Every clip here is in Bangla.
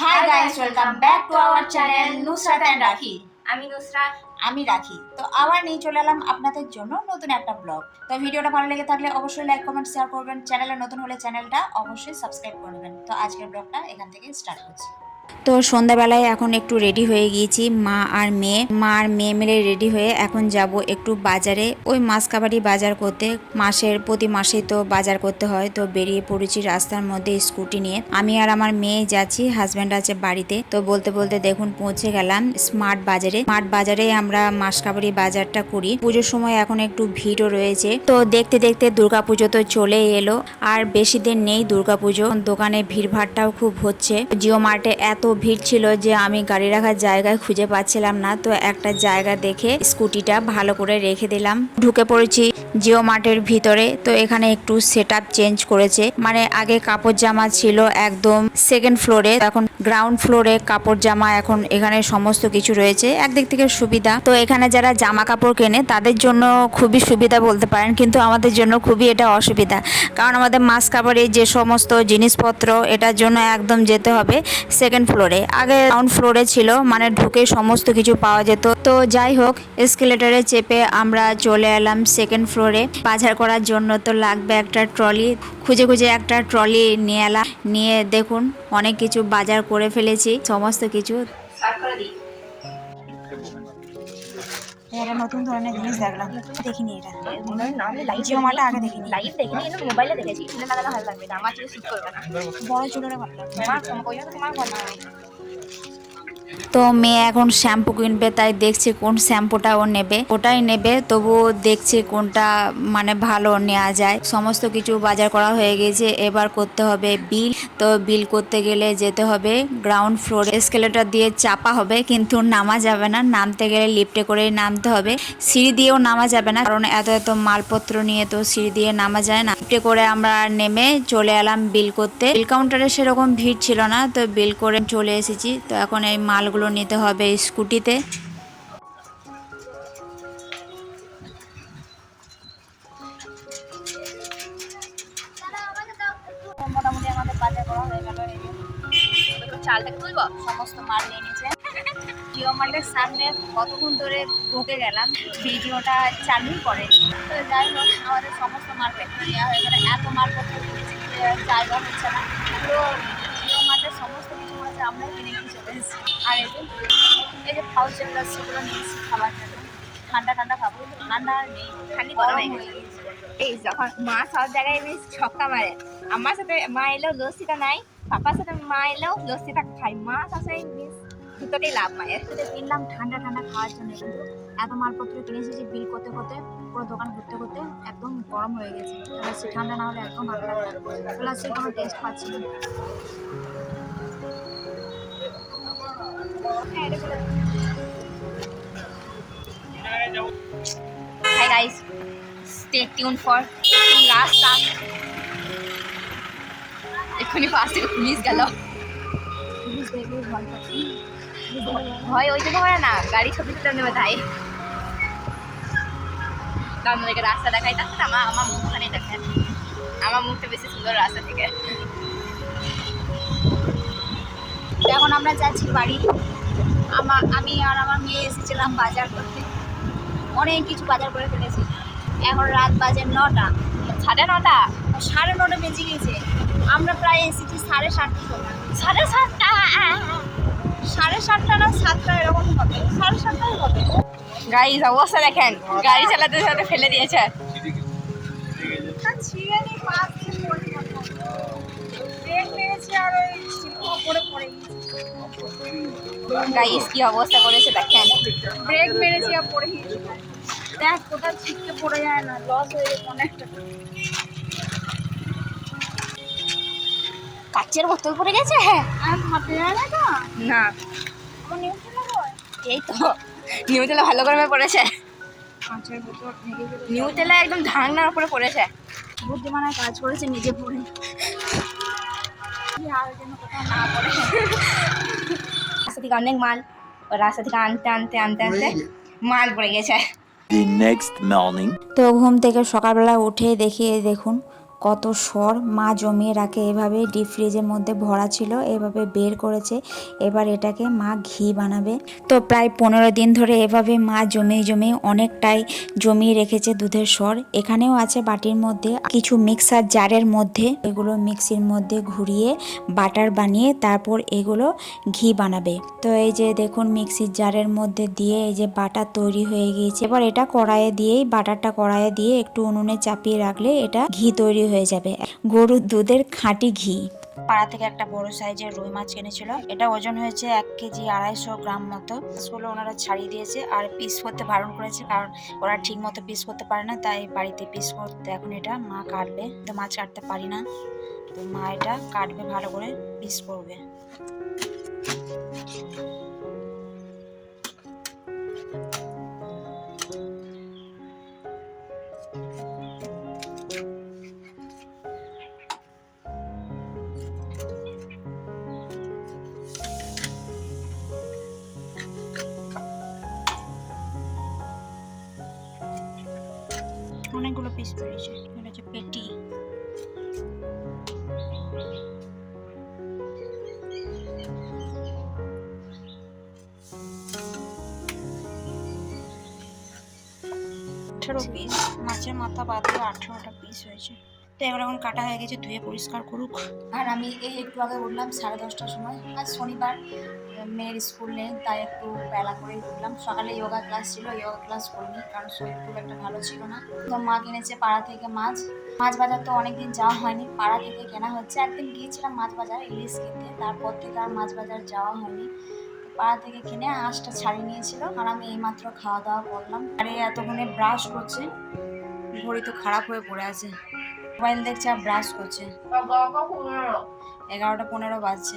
High guys, welcome back to our channel Nusrat and Rakhi. আমি নুসরাত। আমি রাখি। তো আবার নিয়ে চলে এলাম আপনাদের জন্য নতুন একটা ব্লগ। তো ভিডিওটা ভালো লেগে থাকলে অবশ্যই লাইক কমেন্ট শেয়ার করবেন। চ্যানেলে নতুন হলে চ্যানেলটা অবশ্যই সাবস্ক্রাইব করবেন। তো আজকের ব্লগটা এখান থেকে স্টার্ট করছি। তো সন্ধ্যাবেলায় এখন একটু রেডি হয়ে গিয়েছি মা আর মেয়ে মিলে রেডি হয়ে এখন যাব একটু বাজারে, ওই মাসকাবাড়ি বাজার করতে। প্রতি মাসে তো বাজার করতে হয়, তো বেরিয়ে পড়েছি রাস্তার মধ্যে স্কুটি নিয়ে। আমি আর আমার মেয়ে যাচ্ছি, হাজব্যান্ড আছে বাড়িতে। তো বলতে বলতে দেখুন পৌঁছে গেলাম স্মার্ট বাজারে আমরা মাসকাবাড়ি বাজারটা করি। পুজোর সময় এখন একটু ভিড়ও রয়েছে। তো দেখতে দেখতে দুর্গাপুজো তো চলে এলো, আর বেশি দিন নেই দুর্গাপুজো। দোকানে ভিড়ভাড়টাও খুব হচ্ছে। জিও মার্টে এত ভিড় ছিল যে আমি গাড়ি রাখার জায়গায় খুঁজে পাচ্ছিলাম না। তো একটা জায়গা দেখে স্কুটিটা ভালো করে রেখে দিলাম, ঢুকে পড়েছি জিও মার্টের ভিতরে। তো এখানে একটু সেটআপ চেঞ্জ করেছে, মানে আগে কাপড় জামা ছিল একদম সেকেন্ড ফ্লোরে, এখন গ্রাউন্ড ফ্লোরে কাপড় জামা। এখন এখানে সমস্ত কিছু রয়েছে, একদিক থেকে সুবিধা। তো এখানে যারা জামা কাপড় কেনে তাদের জন্য খুবই সুবিধা বলতে পারেন, কিন্তু আমাদের জন্য খুবই এটা অসুবিধা। কারণ আমাদের মাস কাপড়ে যে সমস্ত জিনিসপত্র, এটার জন্য একদম যেতে হবে সেকেন্ড ফ্লোরে। আগে গ্রাউন্ড ফ্লোরে ছিল, মানে ঢুকে সমস্ত কিছু পাওয়া যেত। তো যাই হোক, এসকেলেটরে চেপে আমরা চলে এলাম সেকেন্ড ফ্লোরে বাজার করার জন্য। তো লাগবে একটা ট্রলি, খুঁজে খুঁজে একটা ট্রলি নিয়ে এলাম। নিয়ে দেখুন অনেক কিছু বাজার করে ফেলেছি, সমস্ত কিছু। এটা নতুন ধরনের জিনিস দেখলাম, দেখিনি। এটা জিও মার্টে আগে দেখিনি। লাইভ দেখিনি, কিন্তু মোবাইলে দেখেছি। ফিল্মে লাগানো ভালো লাগবে না, আমার চুলে শুট করবে না। বড় চুলের ভালো লাগবে। তোমার ভালো লাগে। তো মেয়ে এখন শ্যাম্পু কিনবে, তাই দেখছে কোন শ্যাম্পুটা ও নেবে, ওটাই নেবে। তবুও দেখছে কোনটা মানে ভালো নেওয়া যায়। সমস্ত কিছু বাজার করা হয়ে গেছে, এবার করতে হবে বিল। তো বিল করতে গেলে যেতে হবে গ্রাউন্ড ফ্লোরে, এসকেলেটর দিয়ে চাপা হবে, কিন্তু নামা যাবে না। নামতে গেলে লিফটে করেই নামতে হবে, সিঁড়ি দিয়েও নামা যাবে না, কারণ এত এত মালপত্র নিয়ে তো সিঁড়ি দিয়ে নামা যায় না। লিফটে করে আমরা নেমে চলে এলাম বিল করতে। বিল কাউন্টারে সেরকম ভিড় ছিল না, তো বিল করে চলে এসেছি। তো এখন এই মালগুলো নিতে হবে স্কুটিতে। মোটামুটি আমাদের বাজার করা হয়ে গেল। চালটাকে তুলবো। সমস্ত মাল নিয়ে নিয়েছে। জিও মার্টের সামনে কতক্ষণ ধরে ঢুকে গেলাম, ভিডিওটা চালুই করে। তো যাই হোক, আমাদের সমস্ত মার্কেটটা নেওয়া হয়ে গেলে এত মালপত্র কিনেছি যে জায়গা হচ্ছে না। পুরো জিও মার্টের সমস্ত কিছু হচ্ছে, আমরাই কিনে নিয়ে চলে এসেছি। আর এই যে ফাউচের গ্লাস, সেগুলো নিয়েছি খাবার জন্য। ঠান্ডা ঠান্ডা খাবো, কিন্তু ঠান্ডা আর নেই, খালি গরম গরম হয়ে হয়ে গেছে। এই যখন মা সব জায়গায় বেশ ছক্কা মারে, আমার সাথে মা এলেও লস্যিটা নাই, পাপার সাথে মা এলেও লস্যিটা খাই। মা শাশুড়ি মিস দুটোতেই লাভ মায়ের। কিনলাম ঠান্ডা ঠান্ডা খাওয়ার জন্য, কিন্তু এত মালপত্র কিনেছি যে বিল করতে করতে, পুরো দোকান ঘুরতে ঘুরতে একদম গরম হয়ে গেছে। লস্যি ঠান্ডা না হলে একদম ভালো লাগবে না, লস্যির কোনো টেস্ট পাচ্ছি না। Hi guys, stay tuned for last part. এক্ষুনি পাশ থেকে পুলিশ গেল। ভয় ওই জন্য করে না, গাড়ি ছবি তুলে নেবে তাই। আপনাদেরকে রাস্তা দেখাই, তার সাথে আমার মুখখানে দেখেন, আমার মুখটা বেশি সুন্দর রাস্তা থেকে। এখন আমরা যাচ্ছি বাড়ি। আমি আর আমার মেয়ে এসেছিলাম বাজার করতে, অনেক কিছু বাজার করে ফেলেছি। এখন রাত বাজে 9টা, 9:30। 9:30 বেজে গেছে। আমরা প্রায় এসেছি 7:30 সময়। 7:30। 7:30 না 7টা এরকম হবে, 7:30 হবে। গাইস অবস্থা দেখেন, গাড়ি চালাতে চালাতে ফেলে দিয়েছে। গাইস কি অবস্থা করেছে দেখেন, ব্রেক মেরেছি আর পড়ে গেছি। দেখ কোথাও ছিটকে পড়ে যায় না, লস হয়ে গেছে অনেকটা। কাচের বোতল পড়ে গেছে। আর হাতে যায় না তো না, আমার নিউজ হয়। এই তো নিউ তেলে ভালো করে পড়েছে। কাঁচের বোতল ভেঙে গেল। নিউ তেলে একদম ঢাকনার উপরে পড়েছে। বুদ্ধিমানের কাজ করেছে, নিজে পড়ে। আর যেন কোথাও না পড়ে। রাস্তা থেকে অনেক মাল, রাস্তা থেকে আনতে আনতে আনতে আনতে মাল পড়ে গেছে। The next morning. তো ঘুম থেকে সকালবেলা উঠে দেখি, দেখুন কত সর মা জমিয়ে রাখে এভাবে ডিপ ফ্রিজের মধ্যে ভরা ছিল, এভাবে বের করেছে। এবার এটাকে মা ঘি বানাবে। তো প্রায় 15 দিন ধরে এভাবে মা জমিয়ে অনেকটাই জমিয়ে রেখেছে দুধের সর। এখানেও আছে বাটির মধ্যে কিছু মিক্সার জারের মধ্যে, এগুলো মিক্সির মধ্যে ঘুরিয়ে বাটার বানিয়ে তারপর এগুলো ঘি বানাবে। তো এই যে দেখুন মিক্সির জারের মধ্যে দিয়ে এই যে বাটার তৈরি হয়ে গিয়েছে। এবার এটা কড়াইয়ে দিয়েই বাটারটা কড়াইয়ে দিয়ে একটু উনুনে চাপিয়ে রাখলে এটা ঘি তৈরি হয়ে যাবে, গরুর দুধের খাঁটি ঘি। পাড়া থেকে একটা বড় সাইজের রুই মাছ কিনেছিল, এটা ওজন হয়েছে 1 কেজি 250 গ্রাম মতো। মাছগুলো ওনারা ছাড়িয়ে দিয়েছে আর পিস করতে বারণ করেছে, কারণ ওরা ঠিক মতো পিস করতে পারে না, তাই বাড়িতে পিস করতে এখন এটা মা কাটবে। তো মাছ কাটতে পারি না, তো মা এটা কাটবে, ভালো করে পিস করবে। অনেকগুলো পিস বেরিয়েছে, এটা হচ্ছে পেটি। পিস মাছের মাথা বাদ দিয়ে 18টা পিস হয়েছে। তো এবার এখন কাটা হয়ে গেছে, ধুয়ে পরিষ্কার করুক। আর আমি এই একটু আগে উঠলাম 10:30টার সময়। আজ শনিবার, মেয়ের স্কুল নেই, তাই একটু বেলা করেই উঠলাম। সকালে যোগা ক্লাস ছিল, যোগা ক্লাস করিনি কারণ শরীর খুব একটা ভালো ছিল না। তো মা কিনেছে পাড়া থেকে মাছ। মাছ বাজার তো অনেকদিন যাওয়া হয়নি, পাড়া থেকে কেনা হচ্ছে। একদিন গিয়েছিলাম মাছ বাজার ইলিশ কিনতে, তারপর থেকে আর মাছ বাজার যাওয়া হয়নি। পাড়া থেকে কিনে আঁশটা ছাড়িয়ে নিয়েছিল আর আমি এইমাত্র খাওয়া দাওয়া করলাম। আরে এতক্ষণে ব্রাশ করছে, ঘড়ি তো খারাপ হয়ে পড়ে আছে, মোবাইল দেখছে আর ব্রাশ করছে। 11:15 বাজছে।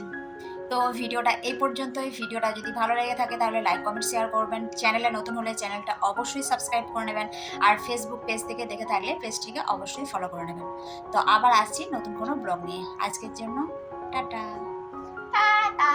তো ভিডিওটা এই পর্যন্তই। ভিডিওটা যদি ভালো লেগে থাকে তাহলে লাইক কমেন্ট শেয়ার করবেন। চ্যানেলে নতুন হলে চ্যানেলটা অবশ্যই সাবস্ক্রাইব করে নেবেন, আর ফেসবুক পেজ থেকে দেখে থাকলে পেজটিকে অবশ্যই ফলো করে নেবেন। তো আবার আসছি নতুন কোনো ব্লগ নিয়ে। আজকের জন্য টাটা টাটা।